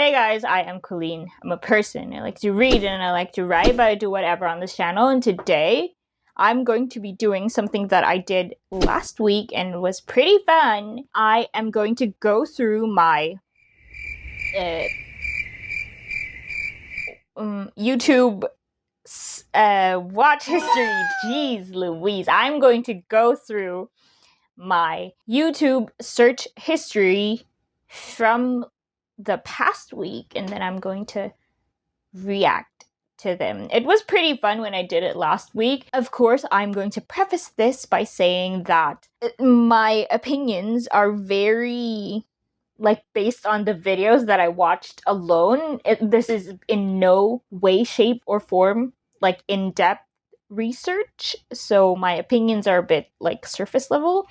Hey guys, I am Colleen. I'm a person. I like to read and I like to write, but I do whatever on this channel. And today, I'm going to be doing something that I did last week and was pretty fun. I am going to go through my YouTube watch history. Jeez Louise. I'm going to go through my YouTube search history from the past week, and then I'm going to react to them. It was pretty fun when I did it last week. Of course, I'm going to preface this by saying that my opinions are very based on the videos that I watched alone. This is in no way, shape, or form in-depth research, so my opinions are a bit surface level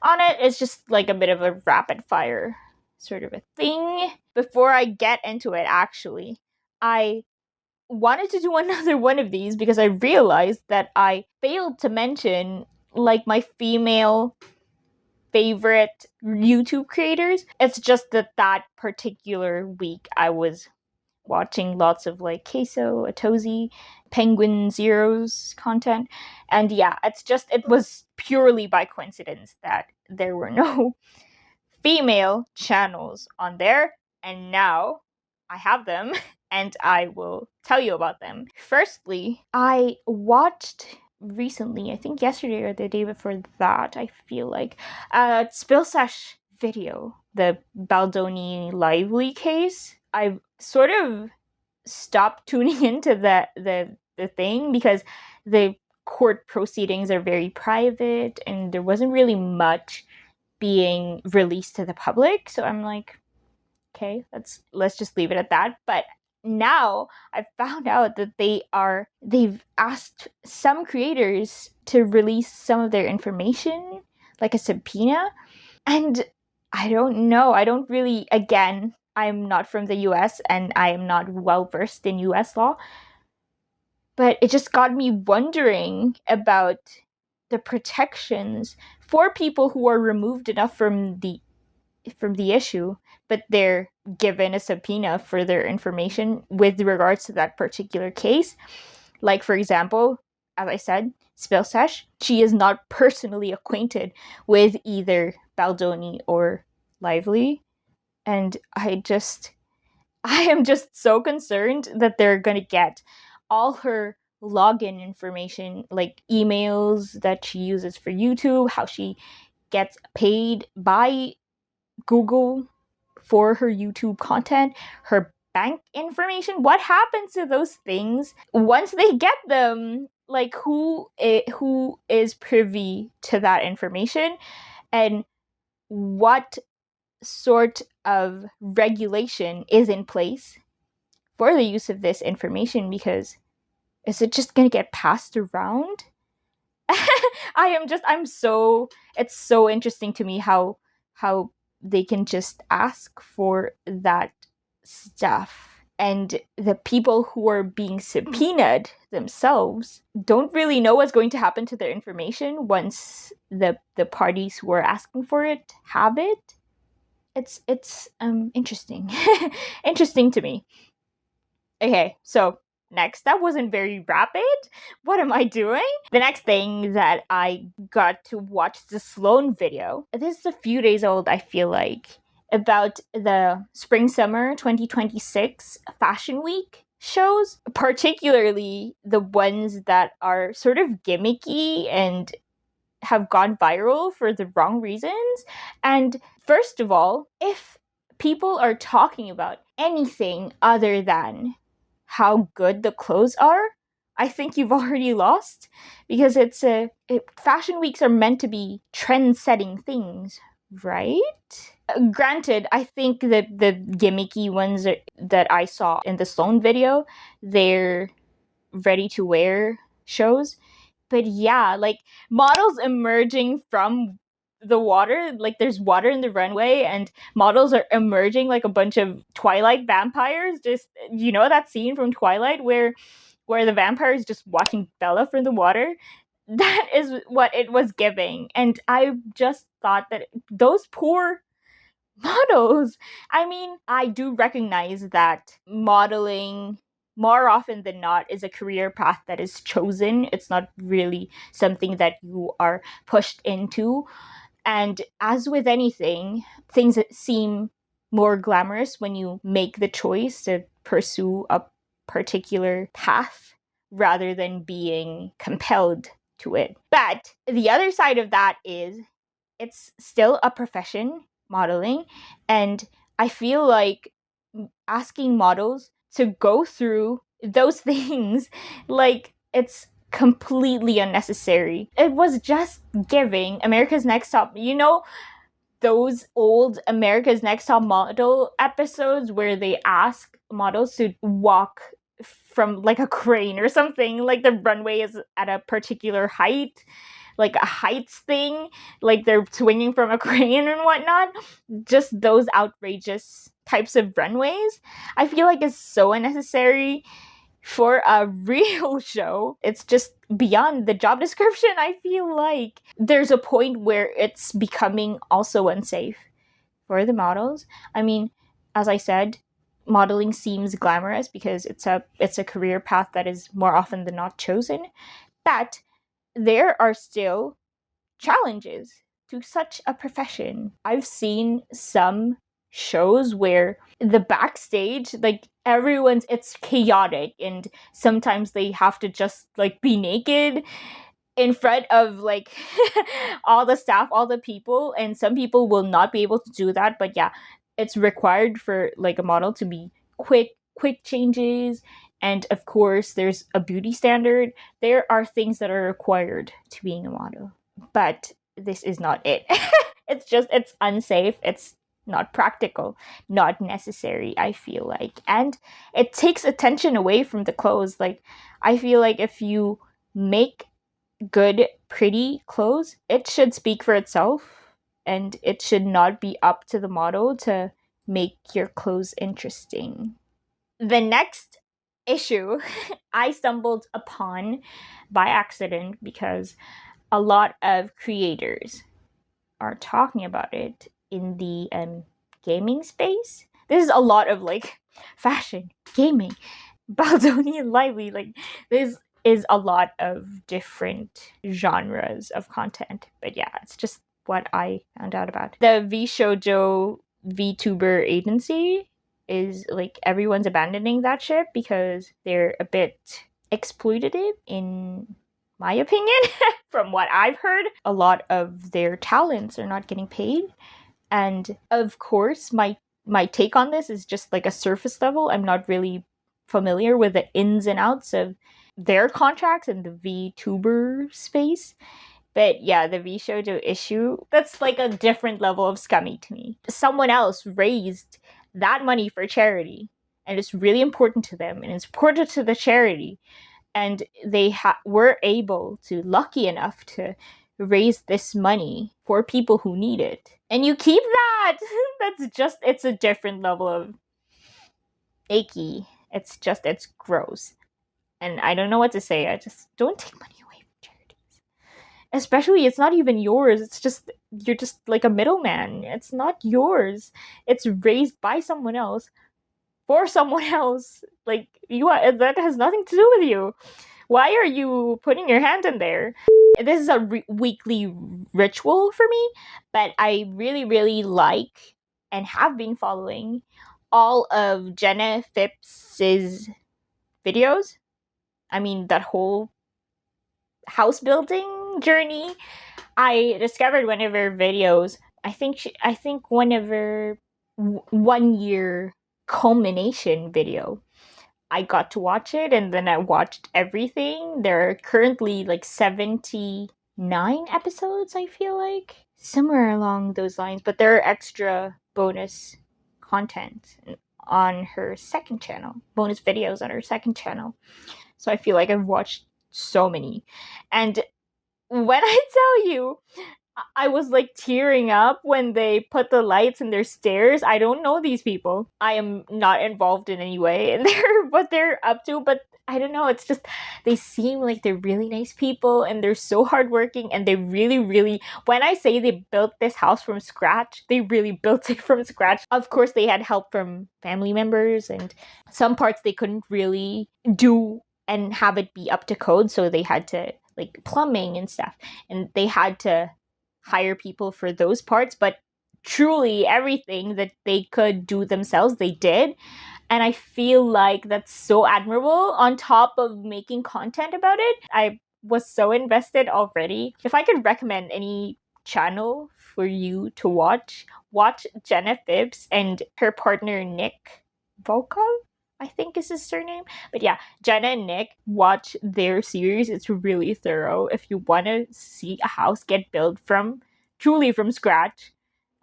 on it. It's just a bit of a rapid fire sort of a thing. Before I get into it, actually, I wanted to do another one of these because I realized that I failed to mention my female favorite YouTube creators. It's just that particular week I was watching lots of Queso, Atozy, Penguin Zero's content. And yeah, it was purely by coincidence that there were no female channels on there. And now I have them and I will tell you about them. Firstly, I watched recently, I think yesterday or the day before that, I feel a Spill Sesh video, the Baldoni Lively case. I've sort of stopped tuning into the thing because the court proceedings are very private and there wasn't really much being released to the public. So I'm like, okay, let's just leave it at that. But now I've found out that they've asked some creators to release some of their information, like a subpoena. And I don't know. I don't really, again, I'm not from the US and I am not well versed in US law. But it just got me wondering about the protections for people who are removed enough from the issue, but they're given a subpoena for their information with regards to that particular case. Like, for example, as I said, Spill Sesh, she is not personally acquainted with either Baldoni or Lively. And I am just so concerned that they're going to get all her login information, like emails that she uses for YouTube, how she gets paid by Google for her YouTube content, her bank information. What happens to those things once they get them? Who is privy to that information, and what sort of regulation is in place for the use of this information? Because is it just going to get passed around? It's so interesting to me how they can just ask for that stuff. And the people who are being subpoenaed themselves don't really know what's going to happen to their information once the parties who are asking for it have it. It's interesting. Interesting to me. Okay, so next, that wasn't very rapid. What am I doing? The next thing that I got to watch is the Sloan video. This is a few days old, I feel like, about the Spring-Summer 2026 Fashion Week shows, particularly the ones that are sort of gimmicky and have gone viral for the wrong reasons. And first of all, if people are talking about anything other than how good the clothes are, I think you've already lost, because fashion weeks are meant to be trend-setting things, right? Granted, I think that the gimmicky ones that I saw in the Sloan video, they're ready-to-wear shows. But yeah, models emerging from the water, there's water in the runway and models are emerging like a bunch of Twilight vampires. Just, that scene from Twilight where the vampire is just watching Bella from the water? That is what it was giving. And I just thought that those poor models. I mean, I do recognize that modeling, more often than not, is a career path that is chosen. It's not really something that you are pushed into. And as with anything, things that seem more glamorous when you make the choice to pursue a particular path rather than being compelled to it. But the other side of that is it's still a profession, modeling, and I feel like asking models to go through those things, like, it's completely unnecessary. It was just giving America's Next Top, those old America's Next Top Model episodes where they ask models to walk from like a crane or something, like the runway is at a particular height, like a heights thing, like they're swinging from a crane and whatnot. Just those outrageous types of runways, I feel like is so unnecessary for a real show. It's just beyond the job description. I feel like there's a point where it's becoming also unsafe for the models. I mean, as I said, modeling seems glamorous because it's a career path that is more often than not chosen, but there are still challenges to such a profession. I've seen some shows where the backstage, like, it's chaotic, and sometimes they have to just like be naked in front of like all the staff, all the people, and some people will not be able to do that. But yeah, it's required for like a model to be quick changes, and of course there's a beauty standard. There are things that are required to being a model, but this is not it. It's unsafe, it's not practical, not necessary, I feel like. And it takes attention away from the clothes. Like, I feel like if you make good, pretty clothes, it should speak for itself, and it should not be up to the model to make your clothes interesting. The next issue I stumbled upon by accident because a lot of creators are talking about it in the gaming space. This is a lot of like fashion, gaming, Baldoni and Lively. Like, this is a lot of different genres of content. But yeah, it's just what I found out about. The VShojo VTuber agency is like, everyone's abandoning that ship because they're a bit exploitative, in my opinion. From what I've heard, a lot of their talents are not getting paid. And of course, my take on this is just like a surface level. I'm not really familiar with the ins and outs of their contracts in the VTuber space. But yeah, the VShojo issue, that's like a different level of scummy to me. Someone else raised that money for charity, and it's really important to them, and it's important to the charity. And they were able to, lucky enough to raise this money for people who need it. And you keep that! It's a different level of icky. It's gross. And I don't know what to say. I just don't take money away from charities. Especially, it's not even yours. You're just like a middleman. It's not yours. It's raised by someone else for someone else. Like, that has nothing to do with you. Why are you putting your hand in there? This is a weekly ritual for me, but I really, really like and have been following all of Jenna Phipps's videos. I mean, that whole house building journey. I discovered one of her videos. I think one of her 1 year culmination video. I got to watch it, and then I watched everything. There are currently like 79 episodes, I feel like. Somewhere along those lines. But there are extra bonus content on her second channel. Bonus videos on her second channel. So I feel like I've watched so many. And when I tell you, I was like tearing up when they put the lights in their stairs. I don't know these people. I am not involved in any way in what they're up to, but I don't know. It's just they seem like they're really nice people and they're so hardworking and they really, really. When I say they built this house from scratch, they really built it from scratch. Of course, they had help from family members and some parts they couldn't really do and have it be up to code, so they had to like plumbing and stuff, and they had to hire people for those parts, but truly everything that they could do themselves, they did. And I feel like that's so admirable on top of making content about it. I was so invested already. If I could recommend any channel for you to watch Jenna Phibbs and her partner Nick Volkov, I think is his surname. But yeah, Jenna and Nick, watch their series. It's really thorough. If you want to see a house get built truly from scratch.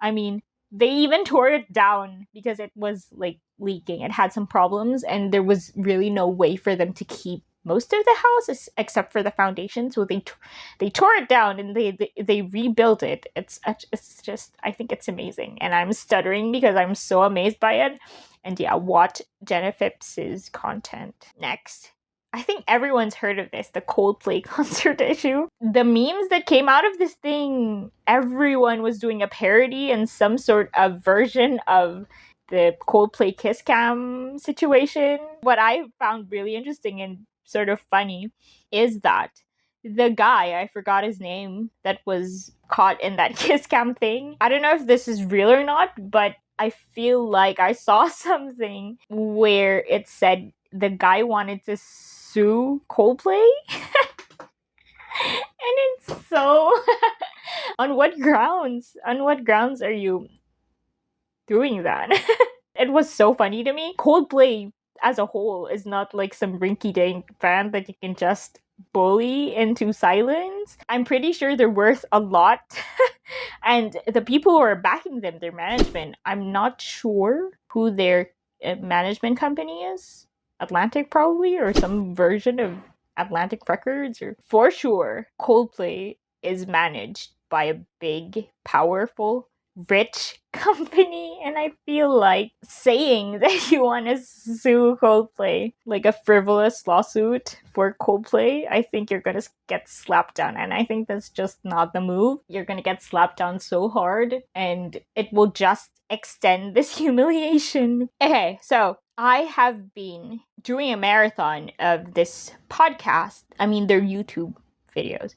I mean, they even tore it down because it was like leaking. It had some problems and there was really no way for them to keep most of the house except for the foundation. So they tore it down and they rebuilt it. It's just, I think it's amazing. And I'm stuttering because I'm so amazed by it. And yeah, watch Jenna Phibbs's content. Next, I think everyone's heard of this, the Coldplay concert issue. The memes that came out of this thing, everyone was doing a parody and some sort of version of the Coldplay kiss cam situation. What I found really interesting and sort of funny is that the guy, I forgot his name, that was caught in that kiss cam thing. I don't know if this is real or not, but I feel like I saw something where it said the guy wanted to sue Coldplay. And it's so on what grounds are you doing that? It was so funny to me. Coldplay as a whole is not like some rinky-dink band that you can just bully into silence. I'm pretty sure they're worth a lot. And the people who are backing them, their management, I'm not sure who their management company is. Atlantic probably, or some version of Atlantic Records, or for sure Coldplay is managed by a big, powerful, rich company, and I feel like saying that you want to sue Coldplay, like a frivolous lawsuit for Coldplay, I think you're gonna get slapped down, and I think that's just not the move. You're gonna get slapped down so hard, and it will just extend this humiliation. Okay, so I have been doing a marathon of this podcast. I mean, they're YouTube videos.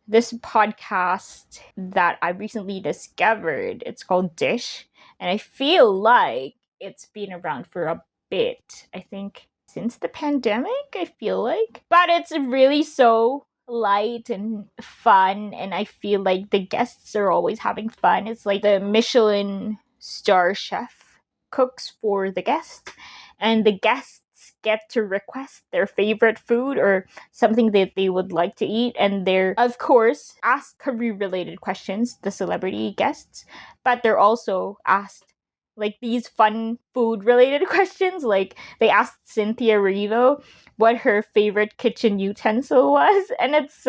This podcast that I recently discovered, it's called Dish, and I feel like it's been around for a bit. I think since the pandemic, I feel like. But it's really so light and fun, and I feel like the guests are always having fun. It's like the Michelin star chef cooks for the guests, and the guests get to request their favorite food or something that they would like to eat, and they're of course asked career related questions, the celebrity guests, but they're also asked like these fun food related questions. Like they asked Cynthia Erivo what her favorite kitchen utensil was, and it's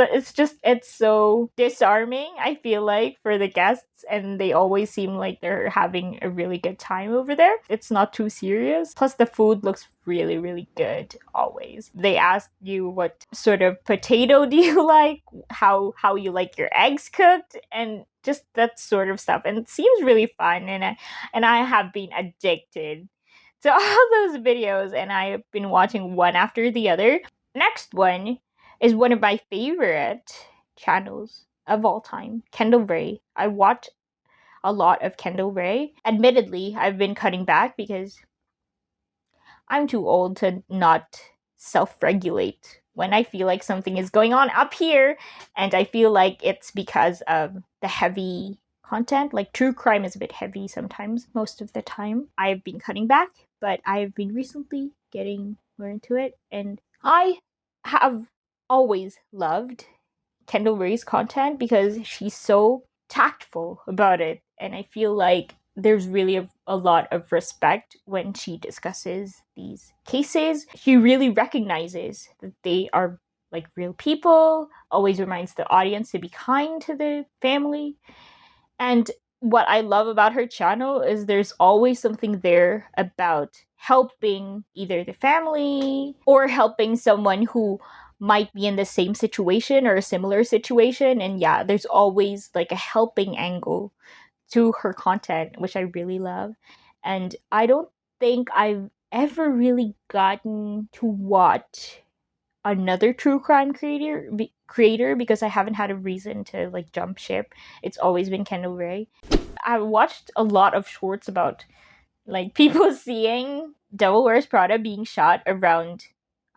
so disarming, I feel like, for the guests, and they always seem like they're having a really good time over there. It's not too serious, plus the food looks really, really good always. They ask you what sort of potato do you like, how you like your eggs cooked, and just that sort of stuff. And it seems really fun, and I have been addicted to all those videos, and I've been watching one after the other. Next one is one of my favorite channels of all time, Kendall Rae. I watch a lot of Kendall Rae. Admittedly, I've been cutting back because I'm too old to not self-regulate when I feel like something is going on up here, and I feel like it's because of the heavy content. Like true crime is a bit heavy sometimes, most of the time. I've been cutting back, but I've been recently getting more into it, and I have always loved Kendall Rae's content because she's so tactful about it, and I feel like there's really a lot of respect when she discusses these cases. She really recognizes that they are like real people, always reminds the audience to be kind to the family. And what I love about her channel is there's always something there about helping either the family or helping someone who might be in the same situation or a similar situation. And yeah, there's always like a helping angle to her content, which I really love. And I don't think I've ever really gotten to watch another true crime creator because I haven't had a reason to like jump ship. It's always been Kendall Ray. I watched a lot of shorts about like people seeing Devil Wears Prada being shot around,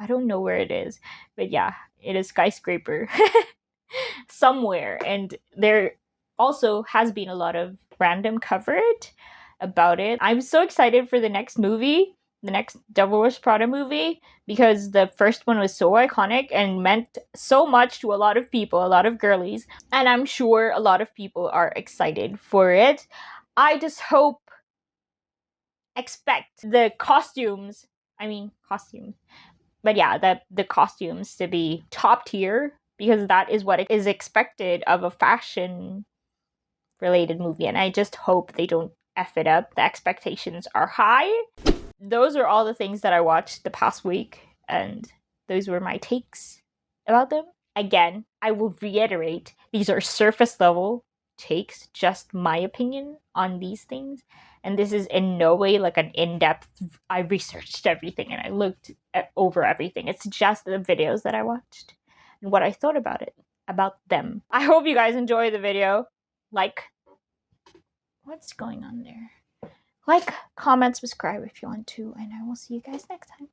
I don't know where it is, but yeah, it is skyscraper somewhere. And there also has been a lot of random coverage about it. I'm so excited for the next movie, the next Devil Wears Prada movie, because the first one was so iconic and meant so much to a lot of people, a lot of girlies, and I'm sure a lot of people are excited for it. I just expect the costumes, but yeah, the costumes to be top tier because that is what is expected of a fashion related movie, and I just hope they don't F it up. The expectations are high. Those are all the things that I watched the past week, and those were my takes about them. Again, I will reiterate, these are surface level takes, just my opinion on these things. And this is in no way like an in-depth, I researched everything and I looked over everything. It's just the videos that I watched and what I thought about them. I hope you guys enjoy the video. Like, what's going on there? Like, comment, subscribe if you want to, and I will see you guys next time.